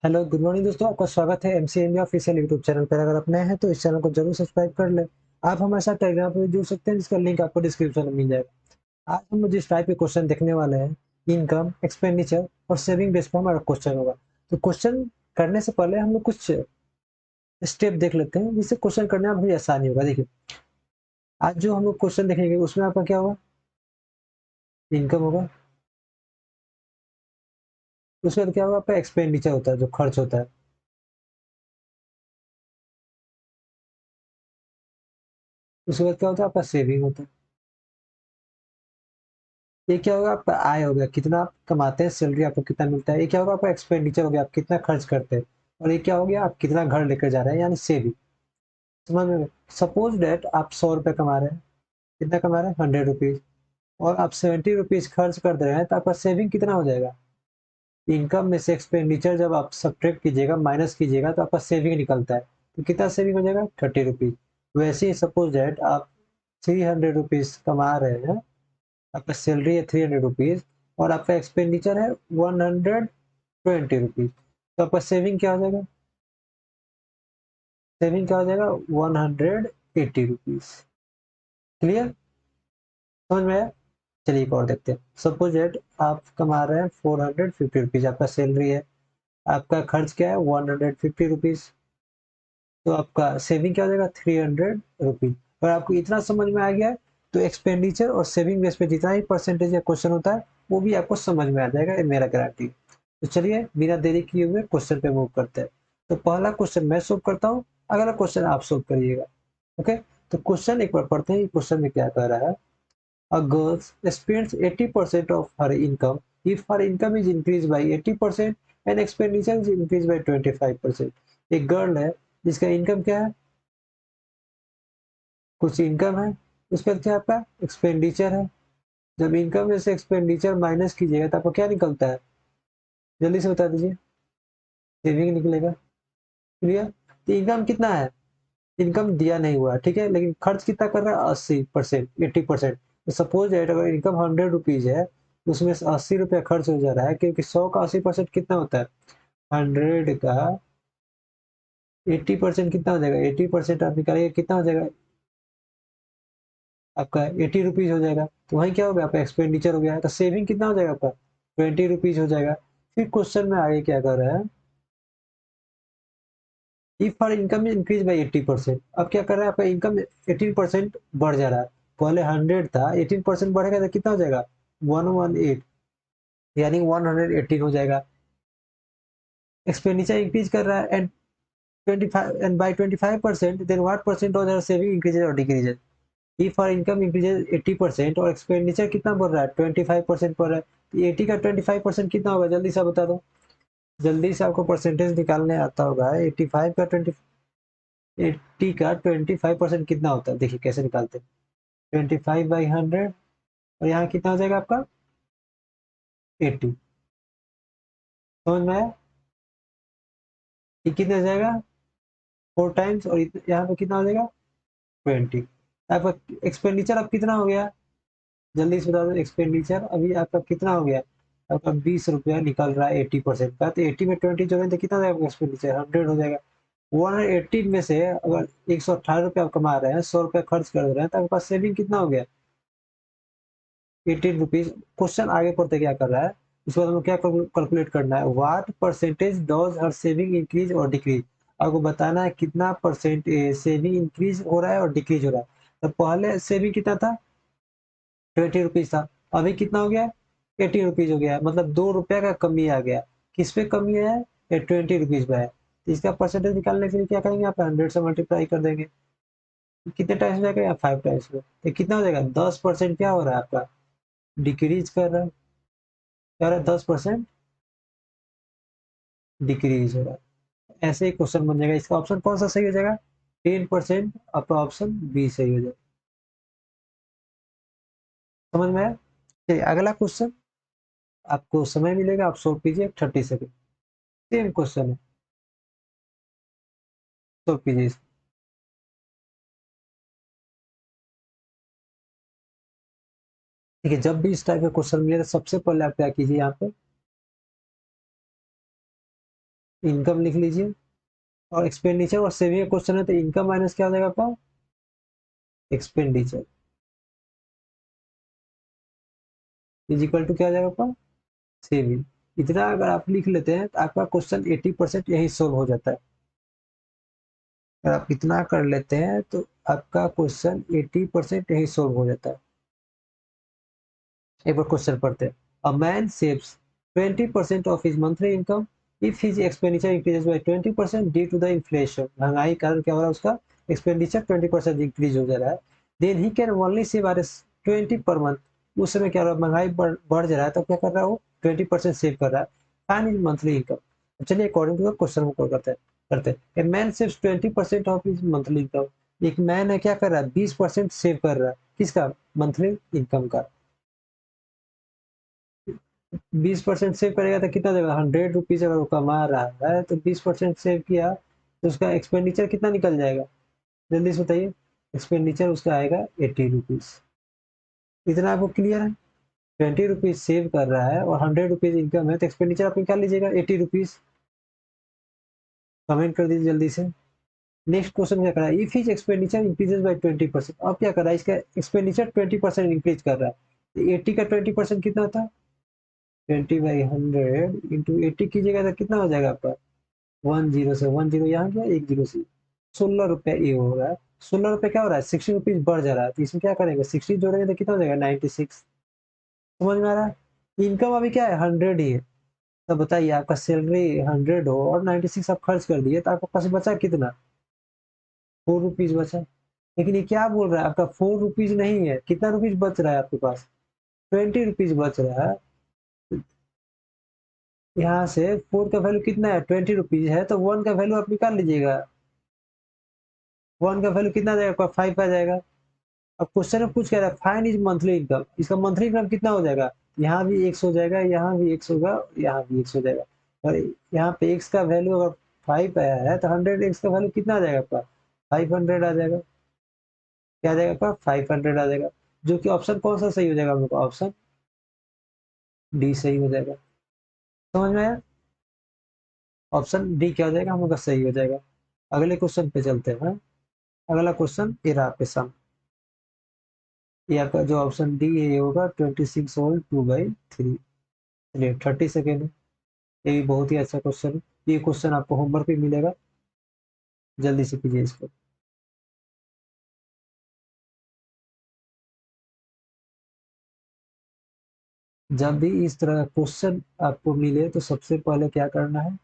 Hello good morning दोस्तों, आपका स्वागत है MC India official YouTube channel पर। अगर आप नए हैं तो इस चैनल को जरूर सब्सक्राइब कर लें। आप हमारे साथ टेलीग्राम पर भी जुड़ सकते हैं, जिसका लिंक आपको डिस्क्रिप्शन में मिल जाएगा। आज हम जिस टाइप के क्वेश्चन देखने वाले हैं, इनकम, एक्सपेंडिचर और सेविंग बेस पर हमारा क्वेश्चन होगा। तो क्वेश्चन करने से पहले हम लोग कुछ स्टेप देख लेते हैं, जिससे क्वेश्चन करने में भी आसानी होगा। देखिए, आज जो हम लोग क्वेश्चन देखेंगे उसमें आपका क्या होगा, इनकम होगा। उसके बाद क्या होगा, आपका एक्सपेंडिचर होता है, जो खर्च होता है। उसके बाद क्या होता है, आपका सेविंग होता है। ये क्या होगा, आपका आय हो गया, कितना आप कमाते हैं, सैलरी आपको कितना मिलता है। ये क्या होगा, आपका एक्सपेंडिचर हो गया, आप कितना खर्च करते हैं। और ये क्या हो गया, आप कितना घर लेकर जा रहे हैं, यानी सेविंग। समझ में? सपोज डेट आप 100 रुपये कमा रहे हैं। कितना कमा रहे हैं, 100 रुपीज। और आप 70 रुपीज खर्च कर दे रहे हैं, तो आपका सेविंग कितना हो जाएगा। इनकम में से एक्सपेंडिचर जब आप सब्ट्रैक्ट कीजिएगा, माइनस कीजिएगा, तो आपका सेविंग निकलता है। तो कितना सेविंग हो जाएगा, 30 रुपीज। वैसे ही सपोज डेट आप 300 रुपीज कमा रहे हैं, आपका सैलरी है 300 रुपीज, और आपका एक्सपेंडिचर है 120 रुपीज। तो आपका सेविंग क्या हो जाएगा, सेविंग क्या हो जाएगा, 180 रुपीज। क्लियर, समझ में आया? चलिए एक और देखते हैं। सपोज एट आप कमा रहे हैं 450 रुपीज, आपका सैलरी है। आपका खर्च क्या है, 150 रुपीज। तो आपका सेविंग क्या हो जाएगा, 300 रुपीज। और आपको इतना समझ में आ गया है, तो एक्सपेंडिचर और सेविंग बेस पे जितना ही परसेंटेज या क्वेश्चन होता है, वो भी आपको समझ में आ जाएगा, ये मेरा गारंटी। तो चलिए बिना देरी किए हुए क्वेश्चन पे मूव करते हैं। तो पहला क्वेश्चन मैं सोल्व करता हूँ, अगला क्वेश्चन आप सोल्व करिएगा। ओके, तो क्वेश्चन एक बार पढ़ते हैं, क्वेश्चन में क्या कह रहा है। A girl spends 80% of her income if her income is increased by 80% and expenditure is increased by 25%। एक गर्ल है जिसका इनकम क्या है, कुछ इनकम है, उसके बाद क्या आपका एक्सपेंडिचर है। जब इनकम में से एक्सपेंडिचर माइनस कीजिएगा तो आपको क्या निकलता है, जल्दी से बता दीजिए। सेविंग निकलेगा। क्लियर? तो इनकम कितना है, इनकम दिया नहीं हुआ है, ठीक है, लेकिन खर्च कितना कर रहा है, 80%, 80%। तो सपोज दैट अगर इनकम 100 रुपीज है, तो उसमें से 80 रुपया खर्च हो जा रहा है, क्योंकि 100 का 80% कितना होता है, 100 का 80% कितना हो जाएगा, 80% आप निकालिए कितना हो जाएगा, आपका 80 रुपीज हो जाएगा। तो वहीं क्या हो गया, आपका एक्सपेंडिचर हो गया। तो सेविंग कितना हो जाएगा आपका, 20 रुपीज हो जाएगा। फिर क्वेश्चन में आगे क्या कर रहा है, if her income increase by 80%। अब क्या कर रहा है, आपका इनकम 18% बढ़ जा रहा है। पहले 100 था, 18% बढ़ेगा तो कितना हो जाएगा, 118, यानी 118 हो जाएगा। एक्सपेंडिचर इंक्रीज कर रहा है and 25 and by 25%, then what percent of your saving increases और decreases. If our income increases 80% और एक्सपेंडिचर कितना बढ़ रहा है, 25% बढ़ रहा है, तो 80 का 25% कितना होगा, जल्दी से बता दो। जल्दी से आपको परसेंटेज निकालने आता होगा। 85 का 20, 80 का 25% कितना होता है, देखिए कैसे निकालते हैं। 25/100, और यहाँ कितना हो जाएगा आपका, 80। समझ में आया? ये कितना हो जाएगा, 4 टाइम्स, और यहाँ पे कितना हो जाएगा, 20। आपका एक्सपेंडिचर अब कितना हो गया, जल्दी से बता दो। एक्सपेंडिचर अभी आपका कितना हो गया, आपका 20 रुपया निकल रहा है 80% का। तो 80 में 20 जोड़ें तो कितना हो जाएगा एक्सपेंडिचर, 100 हो जाएगा। 180 में से अगर 118 रुपया आप कमा रहे हैं, 100 रुपया खर्च कर रहे हैं, तो आपके पास सेविंग कितना हो गया, 18 रुपीज। क्वेश्चन आगे पढ़ते क्या कर रहा है, उसके बाद हमें क्या कैलकुलेट करना है, what percentage does her saving increase और डिक्रीज। आपको बताना है कितना परसेंट सेविंग इंक्रीज हो रहा है और डिक्रीज हो रहा है। तो पहले सेविंग कितना था, 20 रुपीज था, अभी कितना हो गया, 80 रुपीज हो गया, मतलब 2 रुपया का कमी आ गया। किस पे कमी है, ये 20 रुपीज पे है। तो इसका परसेंटेज निकालने के लिए क्या करेंगे, आप 100 से मल्टीप्लाई कर देंगे। कितने टाइम्स में जाएगा, या 5 टाइम्स में, तो कितना हो जाएगा, 10% क्या हो रहा है आपका, डिक्रीज कर रहा है। क्या हो रहा है, 10% डिक्रीज हो रहा है। ऐसे ही क्वेश्चन बन जाएगा। इसका ऑप्शन कौन सा सही हो जाएगा, 10%, आपका ऑप्शन बी सही हो जाएगा। समझ में आया? चलिए अगला क्वेश्चन, आपको समय मिलेगा, आप सोल्व कीजिए 30 सेकेंड। सेम क्वेश्चन है, सोल्व कीजिए। ठीक है, जब भी इस टाइप का क्वेश्चन मिले तो सबसे पहले आप क्या कीजिए, यहाँ पे इनकम लिख लीजिए, और एक्सपेंडिचर और सेविंग का क्वेश्चन है तो इनकम माइनस क्या हो जाएगा आपका, एक्सपेंडिचर, इज इक्वल टू क्या हो जाएगा आपका, सेविंग। इतना अगर आप लिख लेते हैं तो आपका क्वेश्चन 80% यही सोल्व हो जाता है। अगर आप इतना कर लेते हैं तो आपका क्वेश्चन 80% यही सोल्व हो जाता है। एक बार क्वेश्चन पढ़ते हैं। A man saves 20% of his monthly income if his expenditure increases by 20% due to the inflation. महंगाई के कारण क्या हो रहा है, उसका एक्सपेंडिचर 20% इंक्रीज हो जा रहा है। Then he can only save RS 20 per month. उस समय क्या हो रहा है, महंगाई बढ़ जा रहा है, तो क्या कर रहा है वो 20% सेव कर रहा है। Find his monthly income. चलिए अकॉर्डिंग टू द क्वेश्चन को करते हैं। A man saves 20% of his monthly income. एक मैन है क्या कर रहा है, 20% सेव कर रहा है किसका, मंथली इनकम का। 20% सेव करेगा तो कितना देगा, 100 रुपीज अगर वो कमा रहा है तो 20% सेव किया तो उसका एक्सपेंडिचर कितना निकल जाएगा, जल्दी से बताइए। एक्सपेंडिचर उसका आएगा 80 रुपीज। इतना आपको क्लियर है। 20 रुपीज सेव कर रहा है और 100 रुपीज इनकम है, तो एक्सपेंडिचर आप निकाल लीजिएगा 80 रुपीज। कमेंट कर दीजिए जल्दी से। नेक्स्ट क्वेश्चन क्या कर रहा है, if his expenditure increases by 20%। अब क्या कर रहा है, इसका एक्सपेंडिचर 20% इंक्रीज कर रहा है, तो 80 का 20% कितना होता है, 20/100 इंटू 80 कीजिएगा तो कितना हो जाएगा आपका, 10 से 10 यहाँ गया, 1 0 से 16 रुपया ये हो रहा है। 16 रुपया क्या हो रहा है, 60 रुपीज बढ़ जा रहा है, तो इसमें क्या करेंगे, 60 जोड़ेंगे तो कितना हो जाएगा, 96। समझ में आ रहा है। इनकम अभी क्या है, 100 ही है। तो बताइए आपका सैलरी 100 हो और 96 आप खर्च कर दिए, तो आपके पास बचा कितना, 4 रुपीज बचा। लेकिन ये क्या बोल रहा है, आपका 4 रुपीज नहीं है, कितना रुपीज बच रहा है आपके पास, 20 रुपीज बच रहा है। यहाँ से 4 का वैल्यू कितना है, 20 रुपीज है, तो 1 का वैल्यू आप निकाल लीजिएगा। 1 का वैल्यू कितना आ जाएगा आपका, 5 आ जाएगा। अब क्वेश्चन में पूछ कह रहा है फाइंड इज मंथली इनकम, इसका मंथली इनकम कितना हो जाएगा, यहाँ भी एक्स हो जाएगा, यहाँ भी एक्स होगा, यहाँ भी एक्स हो जाएगा। और यहाँ पे एक्स का वैल्यू अगर 5 आया है तो 100 एक्स का वैल्यू कितना आ जाएगा आपका, 500 आ जाएगा। क्या आ जाएगा आपका, 500 आ जाएगा। जो कि ऑप्शन कौन सा सही हो जाएगा हम लोग का, ऑप्शन डी सही हो जाएगा। समझ में आया। ऑप्शन डी क्या हो जाएगा हम लोग का, सही हो जाएगा। अगले क्वेश्चन पे चलते हैं। अगला क्वेश्चन ये रहा आपके सामने। ये आपका जो ऑप्शन डी है ये होगा 26 होल 2/3। चलिए 30 सेकेंड है। ये भी बहुत ही अच्छा क्वेश्चन है। ये क्वेश्चन आपको होमवर्क पे मिलेगा, जल्दी से कीजिए इसको। जब भी इस तरह का क्वेश्चन आपको मिले तो सबसे पहले क्या करना है,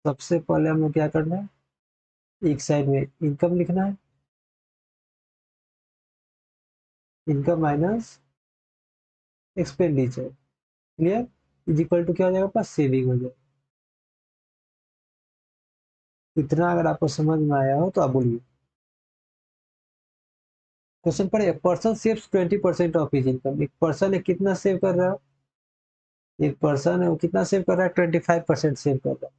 सबसे पहले हमें क्या करना है, एक साइड में इनकम लिखना है, income minus expenditure, clear, is equal to क्या हो जाएगा, पास सेविंग हो जाएगा। इतना अगर आपको समझ में आया हो तो आप बोलिए। क्वेश्चन पढ़े, person saves 20% of his income. एक पर्सन है कितना सेव कर रहा है, एक पर्सन है वो कितना सेव कर रहा है, 25% सेव कर रहा है।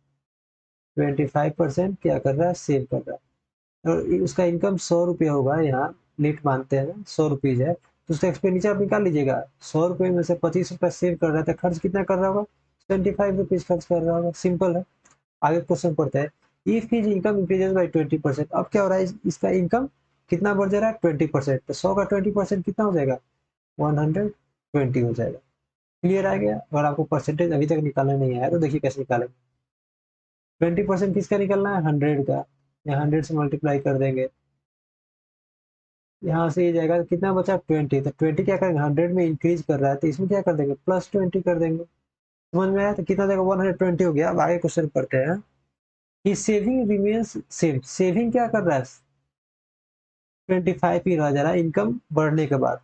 25% क्या कर रहा है, सेव कर रहा है। और उसका इनकम 100 रुपया होगा, यहाँ नीट मानते हैं 100 रुपीज है, तो उसका एक्सपेंडिचर आप निकाल लीजिएगा। 100 रुपये में से 25 रुपया सेव कर रहा है, तो खर्च कितना कर रहा होगा, 25 रुपीज खर्च कर रहा होगा। सिंपल है। आगे क्वेश्चन पढ़ते हैं। If his income increases by 20%। अब क्या हो रहा है, इसका इनकम कितना बढ़ जा रहा है, 20%। तो 100 का 20% कितना हो जाएगा, 120 हो जाएगा। क्लियर आ गया। अगर आपको परसेंटेज अभी तक निकालना नहीं आया तो देखिए कैसे निकालेंगे। 20% किसका निकलना है, 100 का। या 100 से मल्टीप्लाई कर देंगे, यहाँ से ये जाएगा, कितना बचा 20। तो 20 क्या करेंगे, 100 में इंक्रीज कर रहा है तो इसमें क्या कर देंगे, +20 कर देंगे। समझ में आया। तो कितना देगा, 120 हो गया। अब आगे क्वेश्चन पढ़ते हैं। कि सेविंग रिमेन्स सेम, सेविंग क्या कर रहा है, 25 ही रह जा रहा है इनकम बढ़ने के बाद।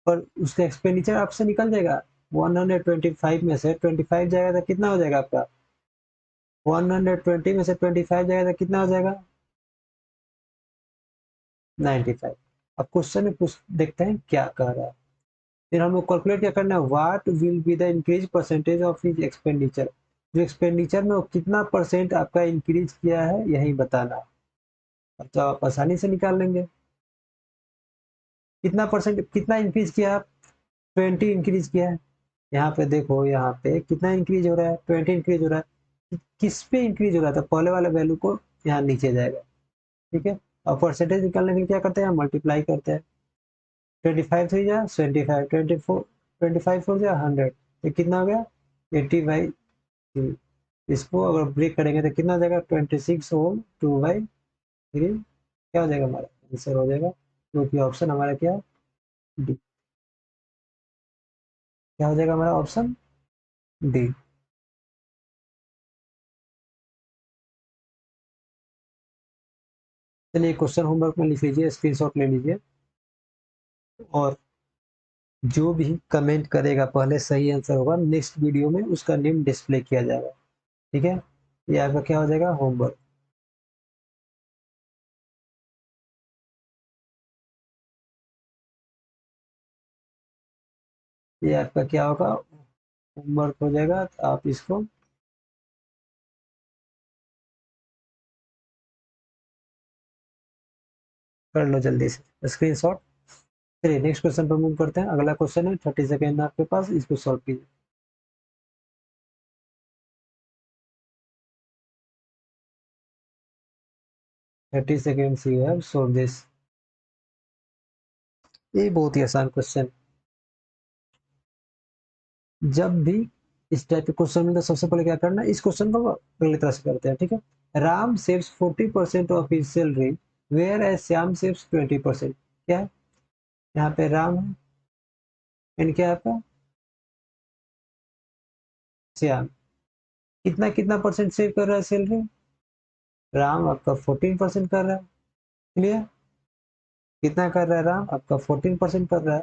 पर उसका एक्सपेंडिचर आपसे निकल जाएगा। 125 में से 25 जाएगा तो कितना हो जाएगा आपका, 120 में से 25 जाएगा तो कितना हो जाएगा, 95। अब क्वेश्चन में पूछ देखते हैं क्या कह रहा है। फिर हम लोग कैलकुलेट क्या करना है, what will be the increase percentage of his expenditure. जो एक्सपेंडिचर में वो कितना परसेंट आपका इंक्रीज किया है यही बताना है। अब तो आप आसानी से निकाल लेंगे। कितना परसेंट, कितना इंक्रीज किया है, 20 इंक्रीज किया है। यहाँ पे देखो, यहाँ पे कितना इंक्रीज हो रहा है, 20 इंक्रीज हो रहा है। किस पे इंक्रीज हो रहा था, पहले वाले वैल्यू को यहाँ नीचे जाएगा, ठीक है। और परसेंटेज निकालने के लिए क्या करते हैं, मल्टीप्लाई करते हैं। 25 थ्री जा 25, 24 25 फोर जा 100, तो कितना हो गया 80/3। इसको अगर ब्रेक करेंगे तो कितना हो जाएगा 26 होल 2/3, क्या हो जाएगा हमारा आंसर हो जाएगा, जो कि ऑप्शन हमारा क्या है, डी। क्या हो जाएगा हमारा ऑप्शन डी। चलिए क्वेश्चन होमवर्क में लिख लीजिए, स्क्रीनशॉट ले लीजिए, और जो भी कमेंट करेगा पहले सही आंसर होगा, नेक्स्ट वीडियो में उसका नेम डिस्प्ले किया जाएगा, ठीक है। ये आपका क्या हो जाएगा होमवर्क। ये आपका क्या होगा होमवर्क हो जाएगा, तो आप इसको कर लो जल्दी से स्क्रीनशॉट। चलिए नेक्स्ट क्वेश्चन पर मूव करते हैं। अगला क्वेश्चन है 30 सेकेंड आपके पास, इसको सॉल्व कीजिए। 30 seconds you have solve this। ये बहुत ही आसान क्वेश्चन। जब भी इस टाइप के क्वेश्चन में तो सबसे पहले क्या करना है, इस क्वेश्चन को अगली तरह से करते हैं, ठीक है। Ram saves 40% of his salary whereas Shyam saves 20%। क्या है यहाँ पे, राम है एंड क्या है आपका श्याम, कितना कितना परसेंट सेव कर रहा है सैलरी, राम आपका 14% कर रहा है, क्लियर। कितना कर रहा है राम आपका 14% कर रहा है,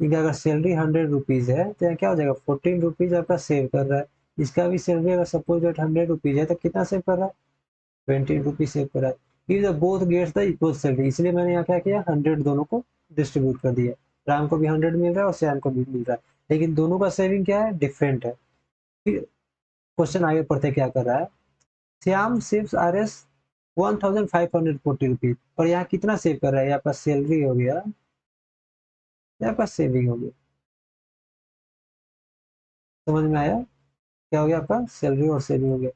क्योंकि अगर सैलरी 100 रुपीज है तो यहाँ क्या हो जाएगा 14 रुपीज आपका सेव कर रहा है। इसका भी सैलरी अगर सपोज दैट 100 रुपीज है तो कितना सेव कर रहा है 20 रुपीज सेव कर रहा है। If the both gets the equal salary, इसलिए मैंने यहाँ क्या किया 100 दोनों को डिस्ट्रीब्यूट कर दिया। राम को भी 100 मिल रहा है और श्याम को भी मिल रहा है, लेकिन दोनों का सेविंग क्या है डिफरेंट है। फिर क्वेश्चन आगे पढ़ते क्या कर रहा है, Shyam saves R S 1540 rupees, और यहाँ कितना सेव कर रहा है, यहाँ पर सैलरी हो गया, यहाँ पर सेविंग हो गया। समझ में आया, क्या हो गया आपका सैलरी और सेविंग हो गया।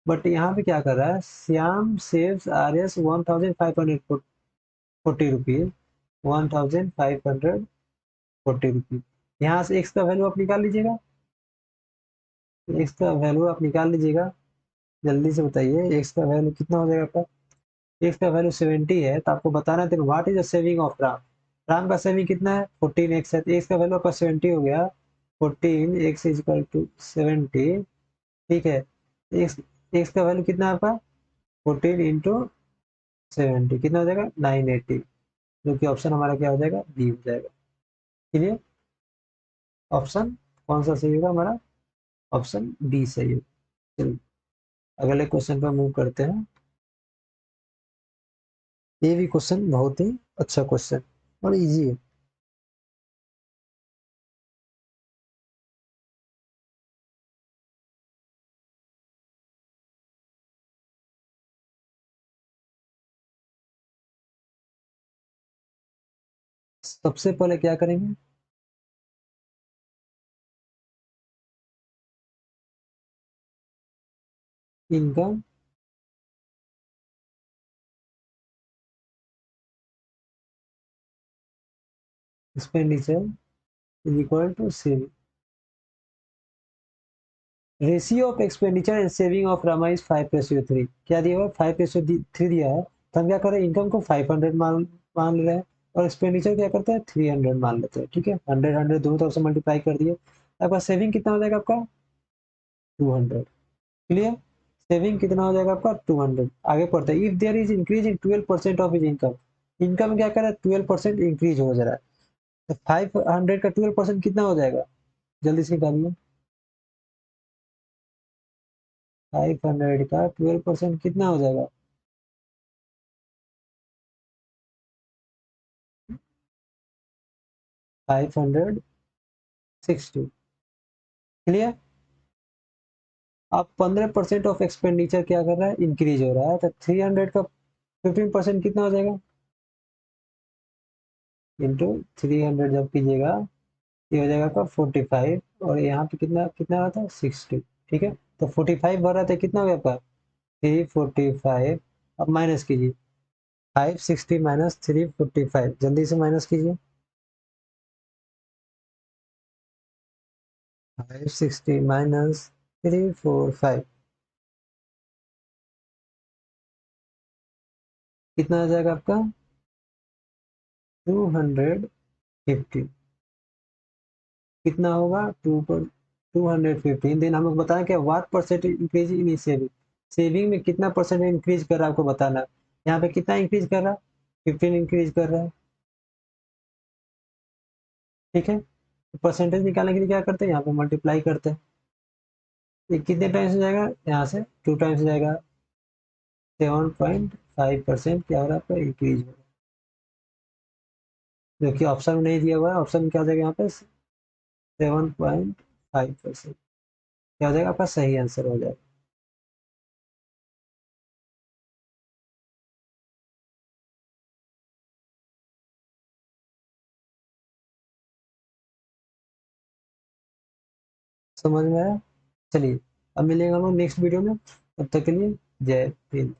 बट यहाँ पे क्या कर रहा है, Shyam saves R S 1540 rupees, 1540 rupees. यहाँ से एक्स का वैल्यू आप निकाल लीजिएगा, एक्स का वैल्यू आप निकाल लीजिएगा, जल्दी से बताइए एक्स का वैल्यू कितना हो जाएगा आपका। एक्स का वैल्यू 70 है, तो आपको बताना है what is the saving of Ram. Ram का सेविंग कितना है 14x है, तो एक्स का वैल्यू आपका 70 हो गया, 14x इज इक्वल टू 70, ठीक है। एक्स एक्स का वैल्यू कितना है आपका 14 इंटू 70, कितना हो जाएगा 980, जो कि ऑप्शन हमारा क्या हो जाएगा बी हो जाएगा। क्लियर, ऑप्शन कौन सा सही होगा हमारा, ऑप्शन बी सही है। चलिए अगले क्वेश्चन पर मूव करते हैं। ये भी क्वेश्चन बहुत ही अच्छा क्वेश्चन और इजी है। सबसे पहले क्या करेंगे, income expenditure is equal to saving. Ratio of expenditure and saving of Rama is 5:3। क्या दिया हुआ है 5:3 दिया है, तो हम क्या कर रहे हैं इनकम को 500 मान ले रहे हैं, और एक्सपेंडिचर क्या करते हैं 300 मान लेते हैं, ठीक है। 100 100 दोनों तरफ से मल्टीप्लाई कर दिए, आपका सेविंग कितना हो जाएगा आपका 200। क्लियर, सेविंग कितना हो जाएगा आपका 200। आगे पढ़ते हैं, if there is increase in 12% of is income, income में क्या कर रहा है 12% इंक्रीज हो जा रहा है, तो 500 का 12% कितना हो जाएगा, जल्दी से निकालिए। 500 का 12% कितना हो जाएगा, 560। क्लियर, अब 15% ऑफ एक्सपेंडिचर क्या कर रहा है इंक्रीज हो रहा है, तो 300 का 15% कितना हो जाएगा इंटू 300 जब कीजिएगा, ये हो जाएगा आपका 45, और यहाँ पे कितना कितना रहा था 60। ठीक है, तो 45 भर रहा था, कितना हो गया आपका 345। अब माइनस कीजिए, 560 माइनस 345, जल्दी से माइनस कीजिए। 560 माइनस 345 कितना आ जाएगा आपका 250। कितना होगा 215। देन हम लोग बताएं क्या what percent increase in saving, saving में कितना परसेंट इंक्रीज कर रहा है आपको बताना है। यहाँ पे कितना इंक्रीज कर रहा है 15 इंक्रीज कर रहा है। ठीक है, परसेंटेज निकालने के लिए क्या करते हैं, यहाँ पे मल्टीप्लाई करते हैं। ये कितने टाइम्स हो जाएगा, यहाँ से 2 टाइम्स हो जाएगा, 7.5% क्या हो रहा है आपका इंक्रीज हो रहा है, जो कि ऑप्शन में नहीं दिया हुआ है। ऑप्शन में क्या हो जाएगा यहाँ पे 7.5%, क्या हो जाएगा आपका सही आंसर हो जाएगा। समझ में आया। चलिए अब मिलेंगे हम लोग नेक्स्ट वीडियो में, तब तक के लिए जय हिंद।